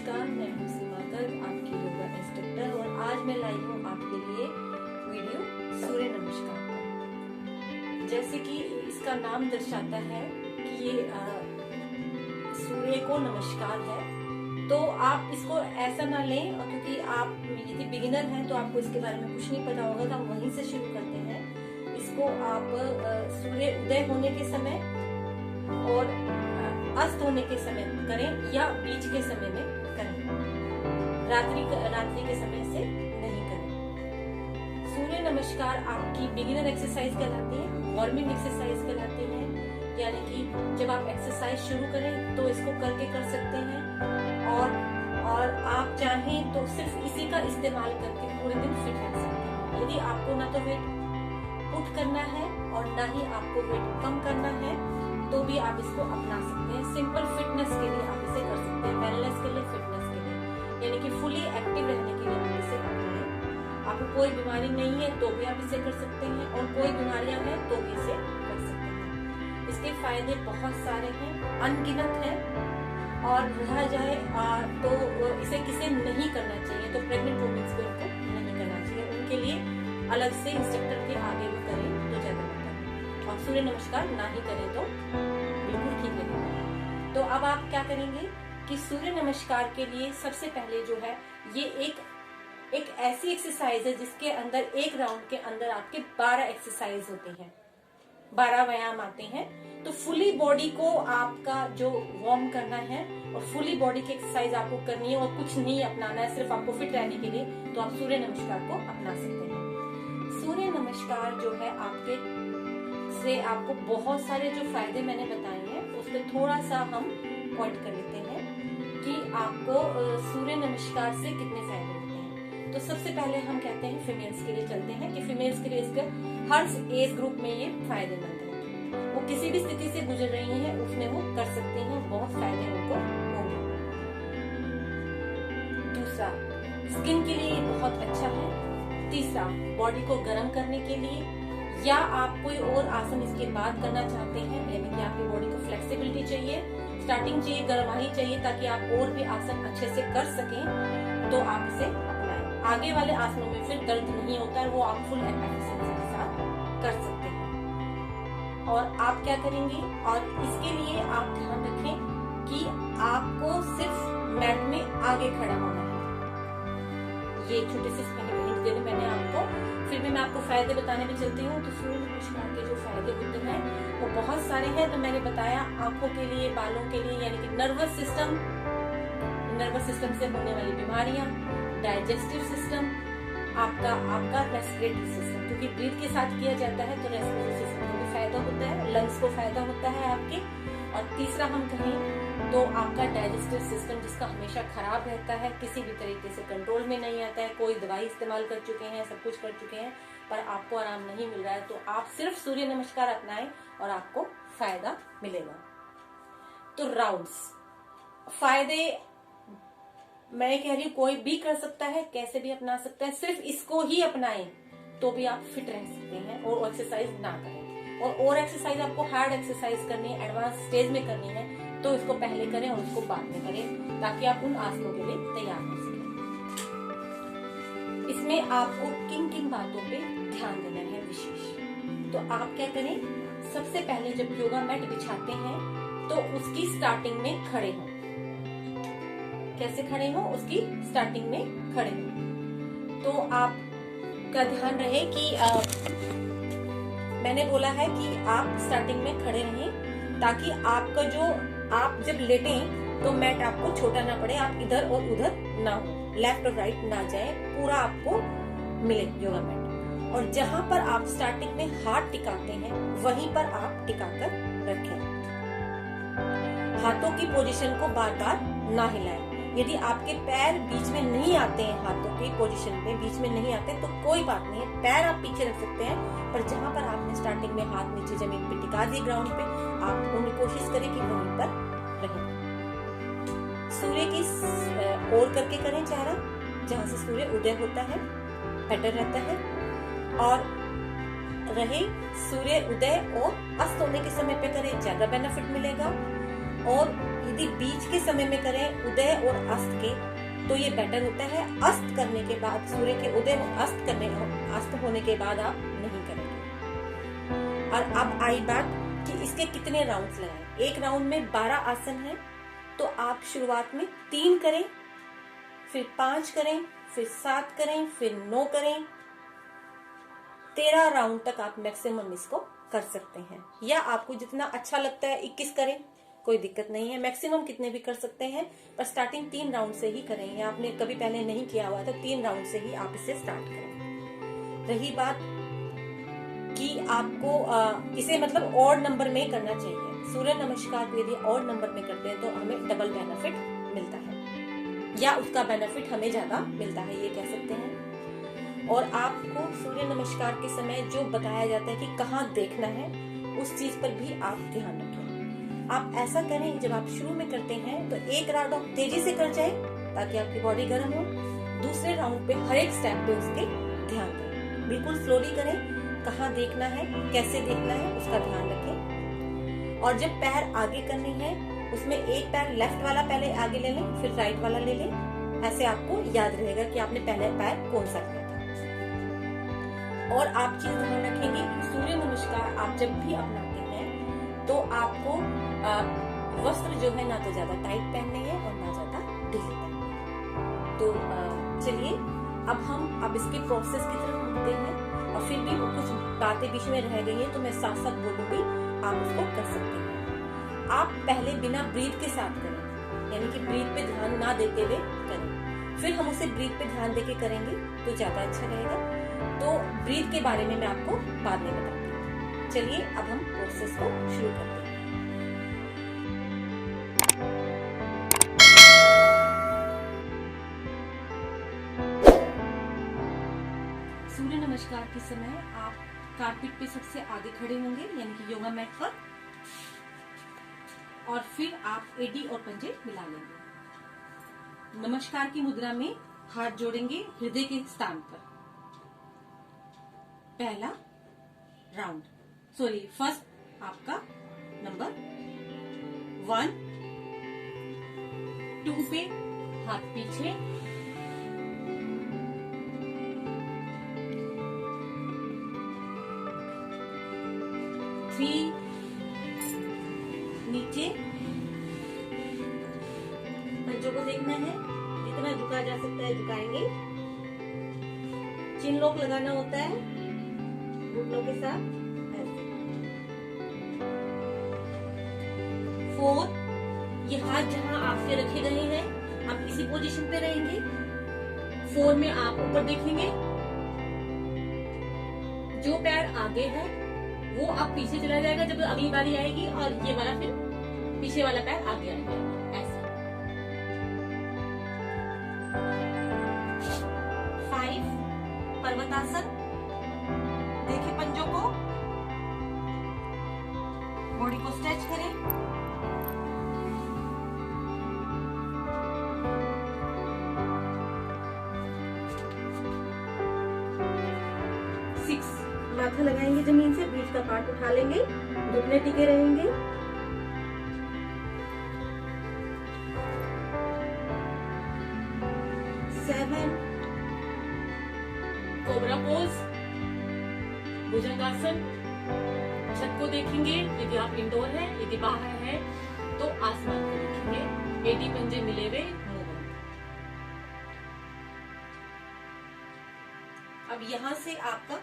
नमस्कार, मैं हूं सीमा गर्ग, आपकी योगा इंस्ट्रक्टर, और आज मैं लाई हूँ आपके लिए वीडियो सूर्य नमस्कार पर। जैसे कि इसका नाम दर्शाता है कि ये सूर्य को नमस्कार है, तो आप इसको ऐसा ना लें, क्योंकि आप यदि बिगिनर हैं तो आपको इसके बारे में कुछ नहीं पता होगा, तो हम वहीं से शुरू करते हैं। इसको आप सूर्य उदय होने के समय और अस्त होने के समय करें या बीच के समय में करें, रात्रि के समय से नहीं करें। सूर्य नमस्कार आपकी बिगिनर एक्सरसाइज कहलाती है, वार्मिंग एक्सरसाइज कहलाती है, यानी कि जब आप एक्सरसाइज शुरू करें तो इसको करके कर सकते हैं, और आप चाहें तो सिर्फ इसी का इस्तेमाल करके पूरे दिन फिट रह सकते हैं। यदि आपको ना तो वेट पुट करना है और ना ही आपको वेट कम करना है, तो भी आप इसको अपना सकते हैं। सिंपल फिटनेस के लिए आप इसे कर सकते हैं, वेलनेस के लिए, फिटनेस के लिए, यानी कि फुली एक्टिव रहने के लिए आप इसे अपनाएं। आपको कोई बीमारी नहीं है तो भी आप इसे कर सकते हैं, और कोई बीमारियां हैं तो भी इसे कर सकते हैं। इसके फायदे बहुत सारे हैं, अनगिनत हैं, और रहा जाए तो इसे किसे नहीं करना चाहिए, तो प्रेग्नेंट वुमेन्स को इनको नहीं करना चाहिए, उनके लिए अलग से इंस्ट्रक्टर के आगे भी करें तो ज्यादा बेहतर है। और सूर्य नमस्कार ना ही करें तो बिल्कुल ठीक रहेगा। तो अब आप क्या करेंगे कि सूर्य नमस्कार के लिए सबसे पहले जो है, ये एक ऐसी एक्सरसाइज है जिसके अंदर एक राउंड के अंदर आपके 12 एक्सरसाइज होते हैं, 12 व्यायाम आते हैं। तो फुली बॉडी को आपका जो वार्म करना है और फुली बॉडी की एक्सरसाइज आपको करनी है, और कुछ नहीं अपनाना है, सिर्फ आपको फिट रहने के लिए, तो आप सूर्य नमस्कार को अपना सकते हैं। सूर्य नमस्कार जो है से आपको बहुत सारे जो फायदे मैंने बताए हैं, उस पर थोड़ा सा हम पॉइंट कर लेते हैं कि आपको सूर्य नमस्कार से कितने फायदे होते हैं। तो सबसे पहले हम कहते हैं फीमेल्स के लिए चलते हैं, कि फीमेल्स के लिए इसके हर एज ग्रुप में ये फायदेमंद है। वो किसी भी स्थिति से गुजर रही हैं, उसमें वो कर सकती हैं, बहुत फायदे उनको होंगे। दूसरा, स्किन के लिए बहुत अच्छा है। तीसरा, बॉडी को गर्म करने के लिए, या आप कोई और आसन इसके बाद करना चाहते हैं, यानी कि आपकी बॉडी को फ्लेक्सिबिलिटी चाहिए, स्टार्टिंग चाहिए, गर्माही चाहिए, ताकि आप और भी आसन अच्छे से कर सकें, तो आप इसे अपनाएं। आगे वाले आसनों में फिर दर्द नहीं होता है, वो आप फुल एफिशिएंसी के साथ कर सकते हैं। और आप क्या करेंगे, और इसके लिए आप ध्यान रखें कि आपको सिर्फ मैट में आगे खड़ा होना है। ये छोटे से हिंट दे दी मैंने आपको, फिर भी मैं आपको फायदे बताने में चलती हूँ। तो सूर्य नमस्कार के जो फायदे होते हैं वो बहुत सारे हैं। तो मैंने बताया आंखों के लिए, बालों के लिए, यानी कि नर्वस सिस्टम से होने वाली बीमारियां, डाइजेस्टिव सिस्टम, आपका रेस्पिरेटरी सिस्टम, क्योंकि ब्रीथ के साथ किया जाता है, तो रेस्पिरेटरी सिस्टम को भी फायदा होता है, लंग्स को फायदा होता है आपके। और तीसरा हम कहें तो आपका डाइजेस्टिव सिस्टम, जिसका हमेशा खराब रहता है, किसी भी तरीके से कंट्रोल में नहीं आता है, कोई दवाई इस्तेमाल कर चुके हैं, सब कुछ कर चुके हैं, पर आपको आराम नहीं मिल रहा है, तो आप सिर्फ सूर्य नमस्कार अपनाएं और आपको फायदा मिलेगा। तो राउंड्स फायदे मैं कह रही हूँ, कोई भी कर सकता है, कैसे भी अपना सकता है, सिर्फ इसको ही अपनाएं तो भी आप फिट रह सकते हैं, और एक्सरसाइज ना करें। और एक्सरसाइज आपको हार्ड एक्सरसाइज करनी है, एडवांस स्टेज में करनी है, तो इसको पहले करें और उसको बाद में करें, ताकि आप उन आसनों के लिए तैयार हो सकें। इसमें आपको किन किन बातों पे ध्यान देना है विशेष। तो आप क्या करें, सबसे पहले जब योगा मैट बिछाते हैं तो उसकी स्टार्टिंग में खड़े हों। कैसे खड़े हों, उसकी स्टार्टिंग में खड़े हों। तो आपका ध्यान रहे कि मैंने बोला है कि आप स्टार्टिंग में खड़े रहें, ताकि आपका जो आप जब लेटें तो मैट आपको छोटा ना पड़े, आप इधर और उधर ना हो, लेफ्ट और राइट ना जाए, पूरा आपको मिले योगा मैट। और जहां पर आप स्टार्टिंग में हाथ टिकाते हैं, वहीं पर आप टिकाकर रखें। हाथों की पोजीशन को बार बार ना हिलाएं। यदि आपके पैर बीच में नहीं आते हैं, हाथों की पोजीशन में बीच में नहीं आते, तो कोई बात नहीं है, पैर आप पीछे रख सकते हैं, पर जहां पर आपने स्टार्टिंग में हाथ नीचे जमीन पे टिका दिए ग्राउंड पे, आप उन्हें कोशिश करें कि वहीं पर रहें। सूर्य की ओर करके करें चेहरा, जहां से सूर्य उदय होता है, बेटर रहता है। और रहे सूर्य उदय और अस्त होने के समय पे करें, ज्यादा बेनिफिट मिलेगा। और यदि बीच के समय में करें उदय और अस्त के तो ये बेटर होता है। अस्त करने के बाद, सूर्य के उदय अस्त होने के बाद आप नहीं करेंगे। और अब आई बात कि इसके कितने राउंड्स लगाएं। एक राउंड में 12 आसन है, तो आप शुरुआत में 3 करें, फिर 5 करें, फिर 7 करें, फिर 9 करें। 13 राउंड तक आप मैक्सिमम इसको कर सकते हैं, या आपको जितना अच्छा लगता है 21 करें, कोई दिक्कत नहीं है। मैक्सिमम कितने भी कर सकते हैं, पर स्टार्टिंग 3 राउंड से ही करें। या आपने कभी पहले नहीं किया हुआ तो 3 राउंड से ही आप इसे स्टार्ट करें। रही बात कि आपको इसे मतलब और नंबर में करना चाहिए। सूर्य नमस्कार को यदि और नंबर में करते हैं तो हमें डबल बेनिफिट मिलता है, या उसका बेनिफिट हमें ज्यादा मिलता है, ये कह सकते हैं। और आपको सूर्य नमस्कार के समय जो बताया जाता है कि कहाँ देखना है, उस चीज पर भी आप ध्यान रखें। आप ऐसा करें, जब आप शुरू में करते हैं तो एक राउंड आप तेजी से कर जाए ताकि आपकी बॉडी गर्म हो। दूसरे राउंड पे हर एक स्टेप पे उसके ध्यान दें, बिल्कुल स्लोली करें। कहाँ देखना है, कैसे देखना है, उसका ध्यान रखें। और जब पैर आगे करने हैं, उसमें एक पैर लेफ्ट वाला पहले आगे ले लें, फिर राइट वाला ले लें। ऐसे आपको याद रहेगा कि आपने पहले पैर कौन सा लिया था। और आप चीज ध्यान रखेंगे कि सूर्य नमस्कार आप जब भी अपनाते हैं तो आपको वस्त्र जो है ना तो ज्यादा टाइट पहनने हैं और ना ज्यादा ढीले पहनने हैं। तो चलिए अब इसके प्रोसेस की तरफ मुड़ते हैं। और फिर भी कुछ बातें बीच में रह गई है तो मैं साथ साथ बोलूंगी, आप उसको कर सकते हैं। आप पहले बिना ब्रीथ के साथ करें, यानी कि ब्रीथ पे ध्यान ना देते हुए करें। फिर हम उसे ब्रीथ पे ध्यान देके करेंगे तो ज्यादा अच्छा रहेगा। तो ब्रीथ के बारे में मैं आपको बाद में बताऊंगी। चलिए अब हम प्रोसेस को शुरू करते हैं। सूर्य नमस्कार के समय आप कारपेट पे सबसे आगे खड़े होंगे, यानी कि योगा मैट पर, और फिर आप एडी और पंजे मिला लेंगे। नमस्कार की मुद्रा में हाथ जोड़ेंगे हृदय के स्थान पर। पहला राउंड, फर्स्ट आपका नंबर 1, 2 पे हाथ पीछे, 3 नीचे। पंजों को देखना है, जितना झुका जा सकता है झुकाएंगे। चिन लॉक लगाना होता है घुटनों के साथ। 4, ये हाथ जहां आपके रखे गए हैं आप इसी पोजीशन पे रहेंगे। 4 में आप ऊपर देखेंगे, जो पैर आगे है वो अब पीछे चला जाएगा जब अगली बारी आएगी, और ये वाला फिर पीछे वाला पैर आगे आएगा, ऐसे। 5 पर्वतासन, देखें पंजों को, बॉडी को स्ट्रेच करें। 6 माथा लगाएंगे जमीन से, बीच का पार्ट उठा लेंगे, घुटने टिके रहेंगे। 7 कोबरा पोज, भुजंगासन। छत को देखेंगे यदि आप इंडोर हैं, यदि बाहर है तो आसमान को देखेंगे। एडी पंजे मिले हुए मुंह बंद। अब यहां से आपका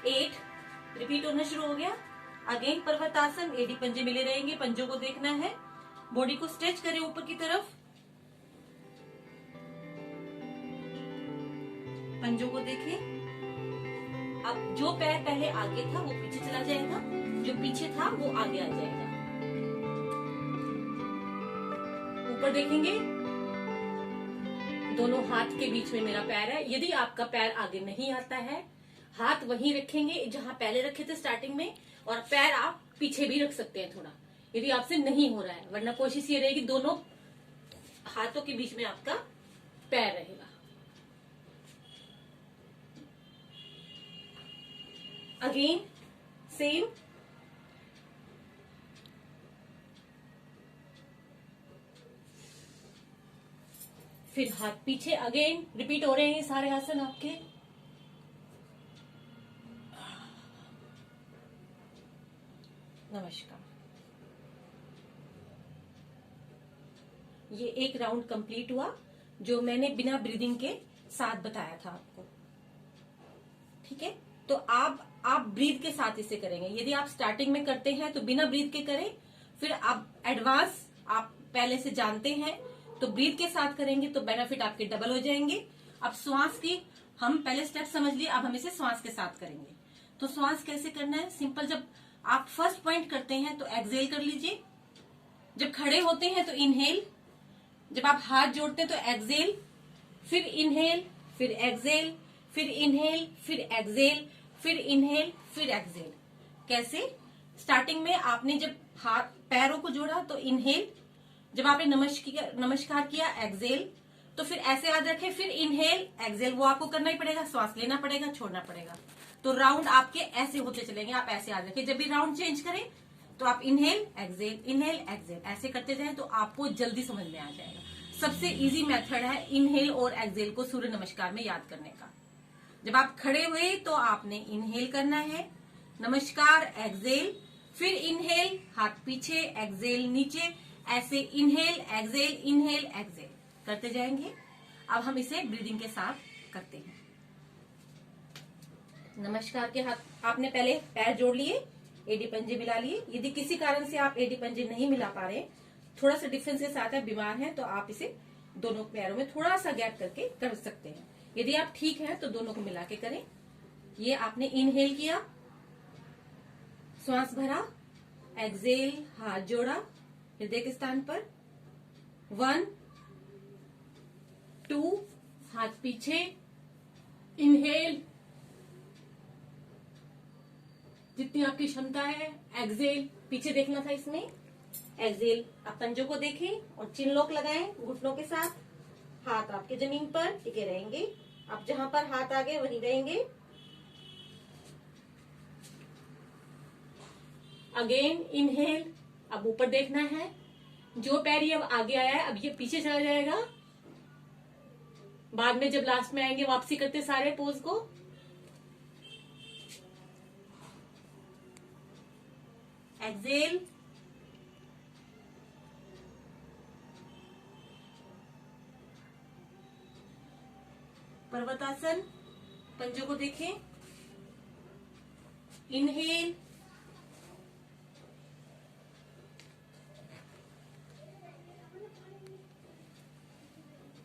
8 रिपीट होना शुरू हो गया। अगेन पर्वतासन, एडी पंजे मिले रहेंगे, पंजों को देखना है, बॉडी को स्ट्रेच करें ऊपर की तरफ, पंजों को देखें। अब जो पैर पहले आगे था वो पीछे चला जाएगा, जो पीछे था वो आगे आ जाएगा। ऊपर देखेंगे, दोनों हाथ के बीच में मेरा पैर है। यदि आपका पैर आगे नहीं आता है, हाथ वहीं रखेंगे जहां पहले रखे थे स्टार्टिंग में, और पैर आप पीछे भी रख सकते हैं थोड़ा, यदि आपसे नहीं हो रहा है। वरना कोशिश ये रहेगी दोनों हाथों के बीच में आपका पैर रहेगा। अगेन सेम, फिर हाथ पीछे, अगेन रिपीट हो रहे हैं ये सारे आसन आपके। नमस्कार। ये एक राउंड कंप्लीट हुआ जो मैंने बिना ब्रीदिंग के साथ बताया था आपको। ठीक है, तो आप ब्रीथ के साथ इसे करेंगे। यदि आप स्टार्टिंग में करते हैं तो बिना ब्रीथ के करें, फिर आप एडवांस आप पहले से जानते हैं तो ब्रीथ के साथ करेंगे तो बेनिफिट आपके डबल हो जाएंगे। अब श्वास की हम पहले स्टेप समझ लिए, अब हम इसे श्वास के साथ करेंगे। तो श्वास कैसे करना है, सिंपल। जब आप फर्स्ट पॉइंट करते हैं तो एक्सहेल कर लीजिए। जब खड़े होते हैं तो इनहेल, जब आप हाथ जोड़ते हैं तो एक्सहेल, फिर इनहेल, फिर एक्सहेल, फिर इनहेल, फिर एक्सहेल, फिर इनहेल, फिर एक्सहेल। कैसे, स्टार्टिंग में आपने जब हाथ पैरों को जोड़ा तो इनहेल, जब आपने नमस्कार किया एक्सहेल, तो फिर ऐसे याद रखें, फिर इनहेल एक्सहेल, वो आपको करना ही पड़ेगा, श्वास लेना पड़ेगा, छोड़ना पड़ेगा। तो राउंड आपके ऐसे होते चलेंगे, आप ऐसे याद रखें। जब भी राउंड चेंज करें तो आप इनहेल एक्सहेल, इनहेल एक्सहेल ऐसे करते जाएं तो आपको जल्दी समझ में आ जाएगा। सबसे इजी मेथड है इनहेल और एक्सहेल को सूर्य नमस्कार में याद करने का। जब आप खड़े हुए तो आपने इनहेल करना है, नमस्कार एक्सहेल, फिर इनहेल हाथ पीछे, एक्सहेल नीचे, ऐसे इनहेल एक्सहेल, इनहेल एक्सहेल करते जाएंगे। अब हम इसे ब्रीदिंग के साथ करते हैं। नमस्कार के हाथ आपने पहले पैर जोड़ लिए, एडी पंजे मिला लिए। यदि किसी कारण से आप एडी पंजे नहीं मिला पा रहे, थोड़ा सा डिफरेंसेस आता है, बीमार है, तो आप इसे दोनों पैरों में थोड़ा सा गैप करके कर सकते हैं। यदि आप ठीक हैं तो दोनों को मिला के करें। ये आपने इनहेल किया, श्वास भरा, एक्सहेल, हाथ जोड़ा हृदय के स्थान पर, 1 2, हाथ पीछे, इनहेल जितनी आपकी क्षमता है, एक्सहेल, पीछे देखना था इसमें, एक्सहेल। आप पंजों को देखें और चिन लॉक लगाएं घुटनों के साथ, हाथ आपके जमीन पर टिके रहेंगे। आप जहां पर हाथ आ गए वहीं रहेंगे। अगेन इनहेल, अब ऊपर देखना है। जो पैर ये अब आगे आया है अब ये पीछे चला जाएगा। बाद में जब लास्ट में आएंगे वापसी करते सारे पोज को। एक्सहेल, पर्वतासन, पंजों को देखें, इनहेल,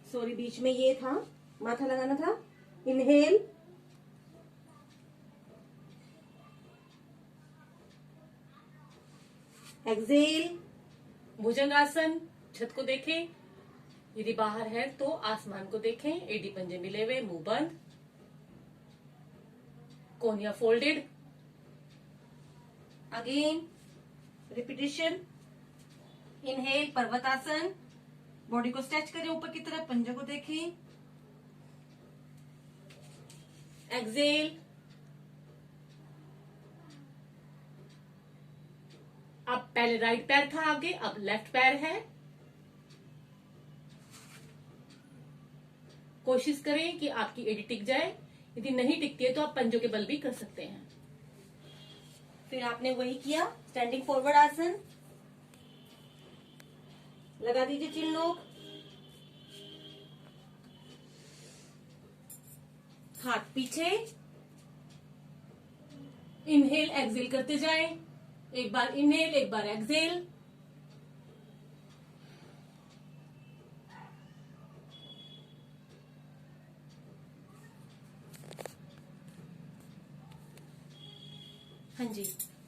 सॉरी बीच में ये था, माथा लगाना था, इनहेल, एक्सहेल, भुजंगासन, छत को देखें, यदि बाहर है तो आसमान को देखें, एडी पंजे मिले हुए, मुंह बंद, कोनिया folded. Again repetition, inhale, Parvatasana, body को स्ट्रेच करें ऊपर की तरफ, पंजों को देखें, एक्सहेल, अब पहले राइट पैर था आगे, अब लेफ्ट पैर है। कोशिश करें कि आपकी एडी टिक जाए, यदि नहीं टिकती है तो आप पंजों के बल भी कर सकते हैं। फिर आपने वही किया, स्टैंडिंग फॉरवर्ड आसन, लगा दीजिए चिन लॉक, हाथ पीछे, इनहेल एक्सहेल करते जाएं, एक बार इनहेल एक बार एक्सहेल। हाँ जी,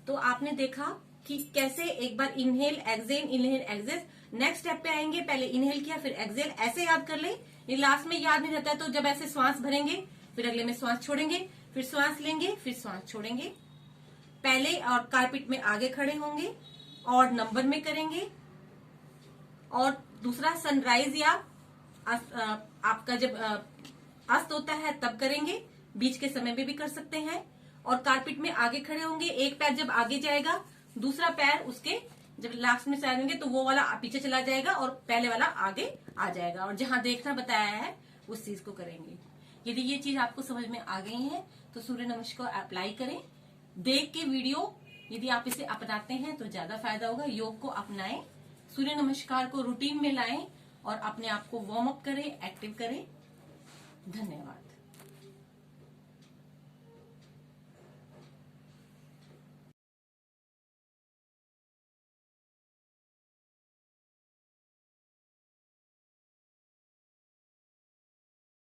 तो आपने देखा कि कैसे एक बार inhale exhale, inhale exhale. Next step पे आएंगे, पहले इनहेल किया फिर एक्सहेल, ऐसे याद कर ले। ये लास्ट में याद नहीं रहता है तो जब ऐसे श्वास भरेंगे फिर अगले में श्वास छोड़ेंगे, फिर श्वास लेंगे, फिर श्वास छोड़ेंगे। पहले और कारपिट में आगे खड़े होंगे और नंबर में करेंगे। और दूसरा सनराइज या आपका जब अस्त होता है तब करेंगे, बीच के समय में भी कर सकते हैं। और कारपेट में आगे खड़े होंगे, एक पैर जब आगे जाएगा दूसरा पैर उसके जब लास्ट में चलाएंगे तो वो वाला पीछे चला जाएगा और पहले वाला आगे आ जाएगा, और जहां देखना बताया है उस चीज को करेंगे। यदि ये चीज आपको समझ में आ गई है तो सूर्य नमस्कार अप्लाई करें, देख के वीडियो। यदि आप इसे अपनाते हैं तो ज्यादा फायदा होगा। योग को अपनाएं, सूर्य नमस्कार को रूटीन में लाएं और अपने आप को वार्म अप करें, एक्टिव करें। धन्यवाद।